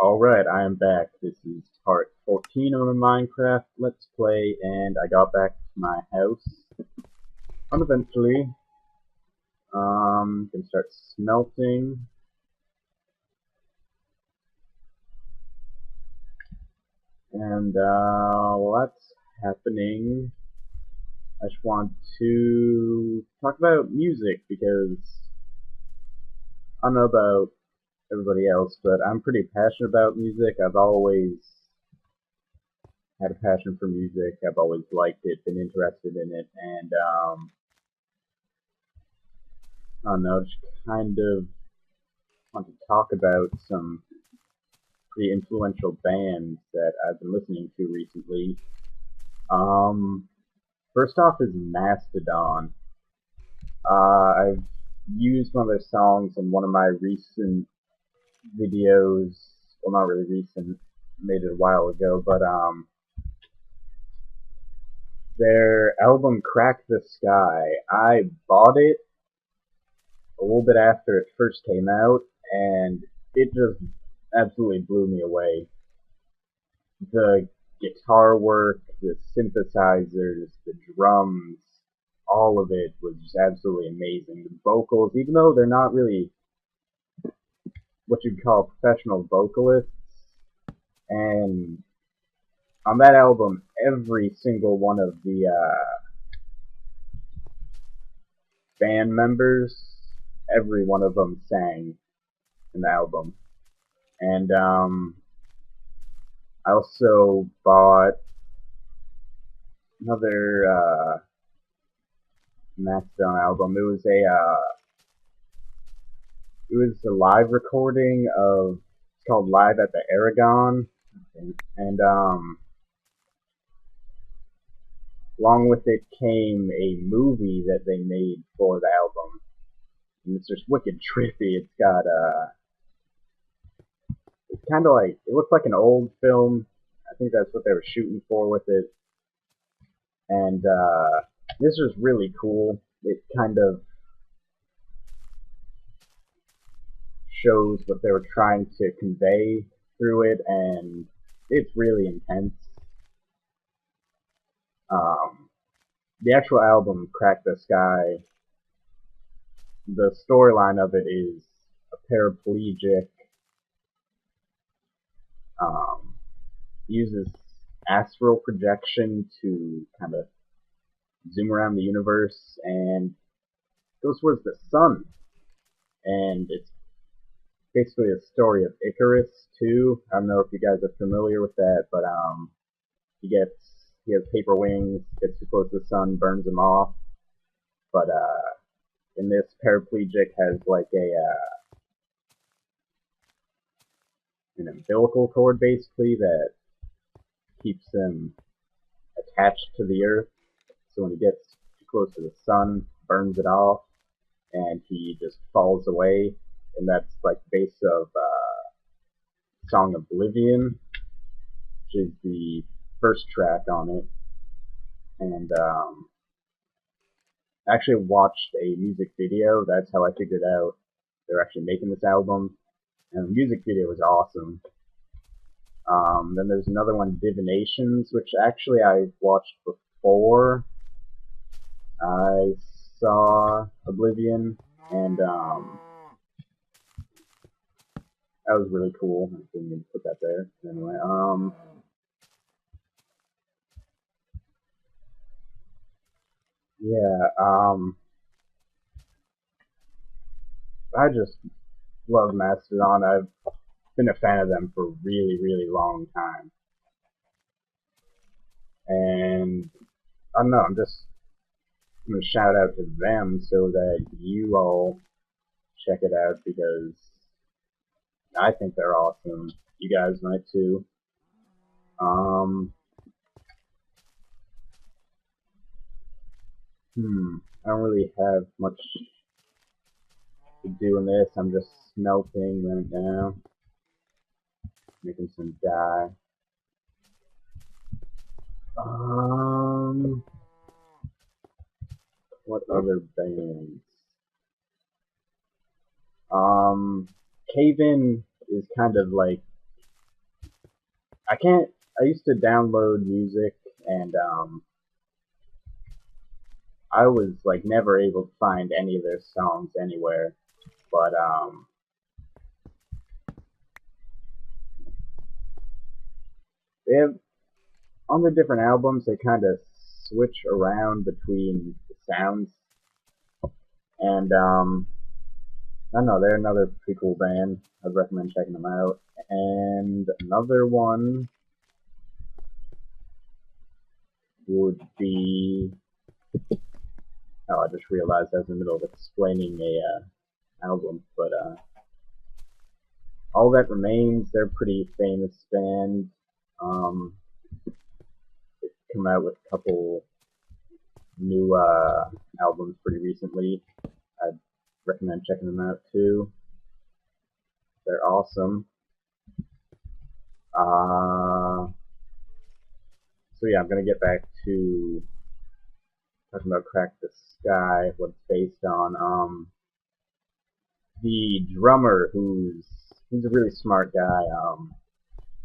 Alright, I am back. This is part 14 of my Minecraft Let's Play, and I got back to my house uneventfully. Gonna start smelting. And, while that's happening, I just want to talk about music because I don't know about everybody else, but I'm pretty passionate about music. I've always had a passion for music. I've always liked it, been interested in it, and I don't know, just kind of want to talk about some pretty influential bands that I've been listening to recently. Um, First off is Mastodon. I've used one of their songs in one of my recent videos. Well, not really recent, made it a while ago, but their album Crack the Sky. I bought it a little bit after it first came out, and it just absolutely blew me away. The guitar work, the synthesizers, the drums, all of it was just absolutely amazing. The vocals, even though they're not really what you'd call professional vocalists, and on that album, every single one of the band members, every one of them sang in the album. And I also bought another Mastodon album. It was a live recording of, it's called Live at the Aragon, and along with it came a movie that they made for the album, and it's just wicked trippy. It's kind of like, it looks like an old film. I think that's what they were shooting for with it, and this was really cool. It kind of shows what they were trying to convey through it, and it's really intense. The actual album, Crack the Sky, the storyline of it is a paraplegic uses astral projection to kind of zoom around the universe and goes towards the sun. And it's basically a story of Icarus too. I don't know if you guys are familiar with that, but he has paper wings, gets too close to the sun, burns them off. But in this, paraplegic has like an umbilical cord basically that keeps him attached to the earth. So when he gets too close to the sun, burns it off, and he just falls away. And that's like the base of song Oblivion, which is the first track on it. And I actually watched a music video. That's how I figured out they're actually making this album. And the music video was awesome. Then there's another one, Divinations, which actually I watched before I saw Oblivion, and that was really cool. I didn't even put that there. Anyway, yeah, I just love Mastodon. I've been a fan of them for a really, really long time. And I don't know, I'm gonna shout out to them so that you all check it out because I think they're awesome. You guys might too. I don't really have much to do in this. I'm just smelting right now, making some dye. What other bands? Cave In is kind of like I used to download music, and I was like never able to find any of their songs anywhere. But they have on their different albums, they kind of switch around between the sounds, and I don't know, they're another pretty cool band. I'd recommend checking them out. And another one would be, oh, I just realized I was in the middle of explaining a album, but All That Remains, they're a pretty famous band. Um, they've come out with a couple new albums pretty recently. I'd recommend checking them out too. They're awesome. So yeah, I'm gonna get back to talking about Crack the Sky, what it's based on. The drummer, he's a really smart guy.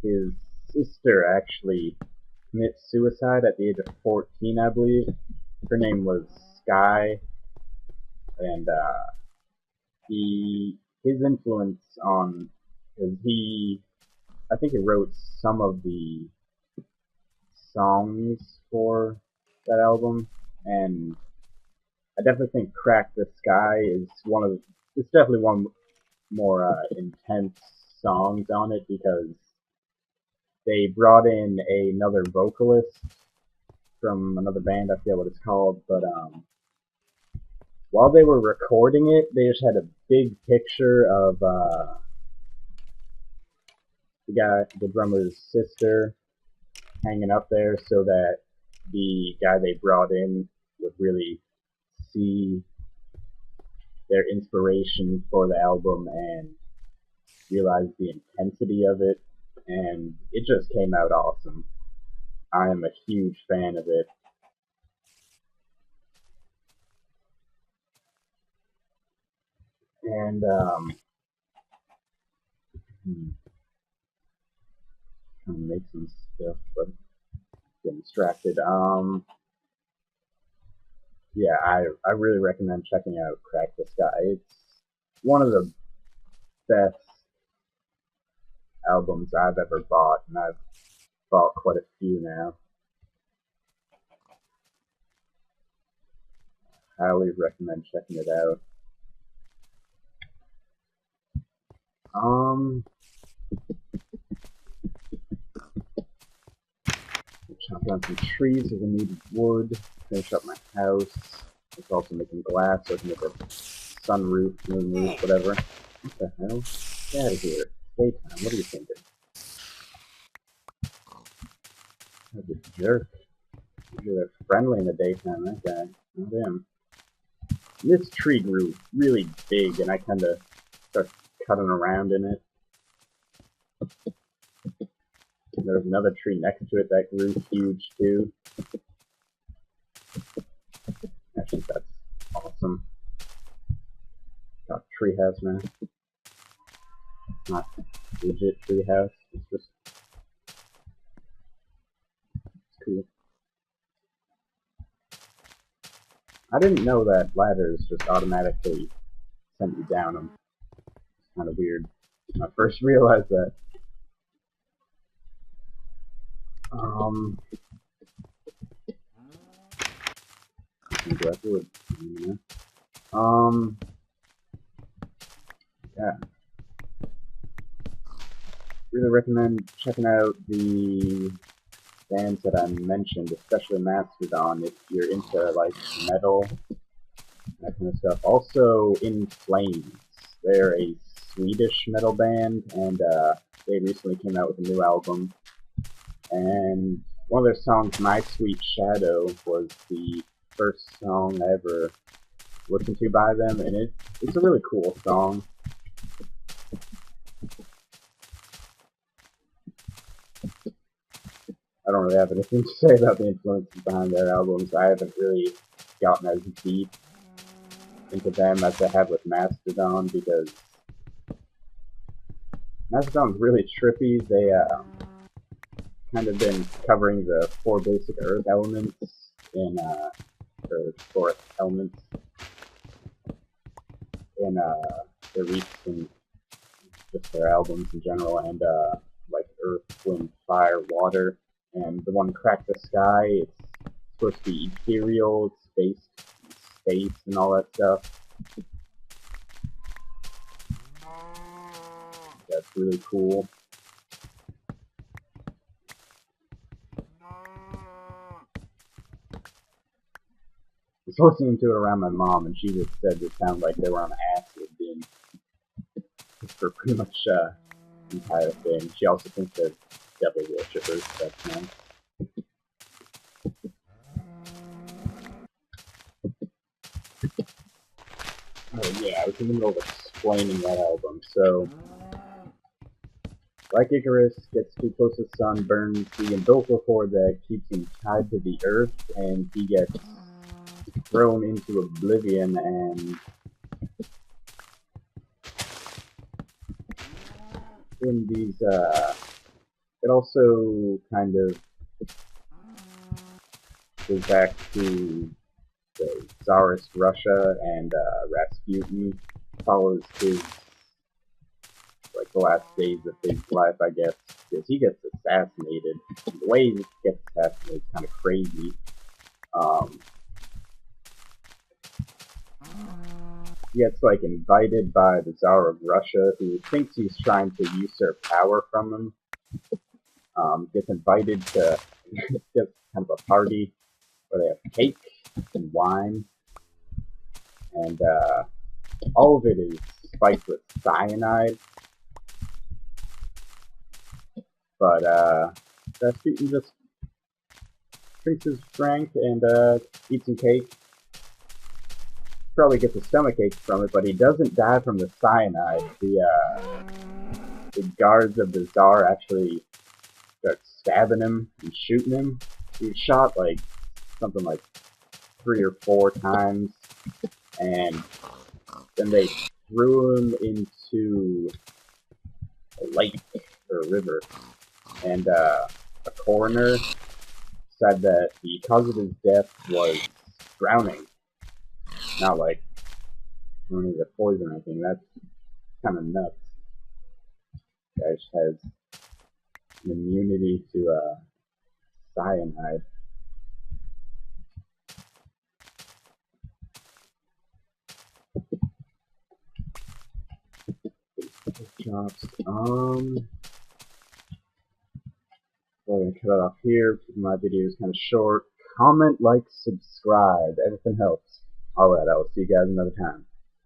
His sister actually commits suicide at the age of 14, I believe. Her name was Sky, and his influence on, because I think he wrote some of the songs for that album, and I definitely think Crack the Sky is it's definitely one more intense songs on it, because they brought in another vocalist from another band. I forget what it's called, but while they were recording it, they just had a big picture of the drummer's sister, hanging up there, so that the guy they brought in would really see their inspiration for the album and realize the intensity of it, and it just came out awesome. I am a huge fan of it. And trying to make some stuff, but getting distracted. Yeah, I really recommend checking out Crack the Sky. It's one of the best albums I've ever bought, and I've bought quite a few now. Highly recommend checking it out. Chop down some trees if I need wood. Finish up my house. It's also making glass so I can make a sunroof, moonroof, whatever. What the hell? Get out of here. Daytime, what are you thinking? That's a jerk. Usually they're friendly in the daytime, that guy. Oh damn. This tree grew really big, and I kinda started cutting around in it. And there was another tree next to it that grew huge too. Actually, that's awesome. Got a tree house now. It's not legit tree house. It's just cool. I didn't know that ladders just automatically sent you down them. It's kind of weird when I first realized that. Yeah. Really recommend checking out the bands that I mentioned, especially Mastodon, if you're into like metal, that kind of stuff. Also, In Flames. They're a Swedish metal band, and they recently came out with a new album. And one of their songs, My Sweet Shadow, was the first song I ever listened to by them, and it's a really cool song. I don't really have anything to say about the influences behind their albums. I haven't really gotten as deep into them as I have with Mastodon, because Mastodon's really trippy. kind of been covering the 4 basic earth elements in, or 4 elements in, their recent, just their albums in general, and, like Earth, Wind, Fire, Water, and the one Crack the Sky, it's supposed to be ethereal, space, and all that stuff. That's really cool. I was listening to it around my mom, and she just said it sounded like they were on acid for pretty much the entire thing. She also thinks they're devil worshippers. That's nice. Oh yeah, I was in the middle of explaining that album. So, like Icarus gets too close to the sun, burns the umbilical cord that keeps him tied to the earth, and he gets thrown into oblivion, and in these, it also kind of goes back to the Tsarist Russia, and Rasputin follows his, like, the last days of his life, I guess, because he gets assassinated. The way he gets assassinated is kind of crazy. He gets, like, invited by the Tsar of Russia, who thinks he's trying to usurp power from him. Gets invited to just kind of a party where they have cake and wine, and all of it is spiked with cyanide. But Rasputin just drinks his drink and eats some cake. Probably gets a stomachache from it, but he doesn't die from the cyanide. The guards of the Tsar actually start stabbing him and shooting him. He was shot like something like 3 or 4 times, and then they threw him into a lake or a river, and a coroner said that the cause of his death was drowning, not like running the poison or anything. That's kind of nuts. The guy just has an immunity to cyanide. Chops. We're gonna cut it off here because my video is kind of short. Comment, like, subscribe. Everything helps. Alright, I will see you guys another time.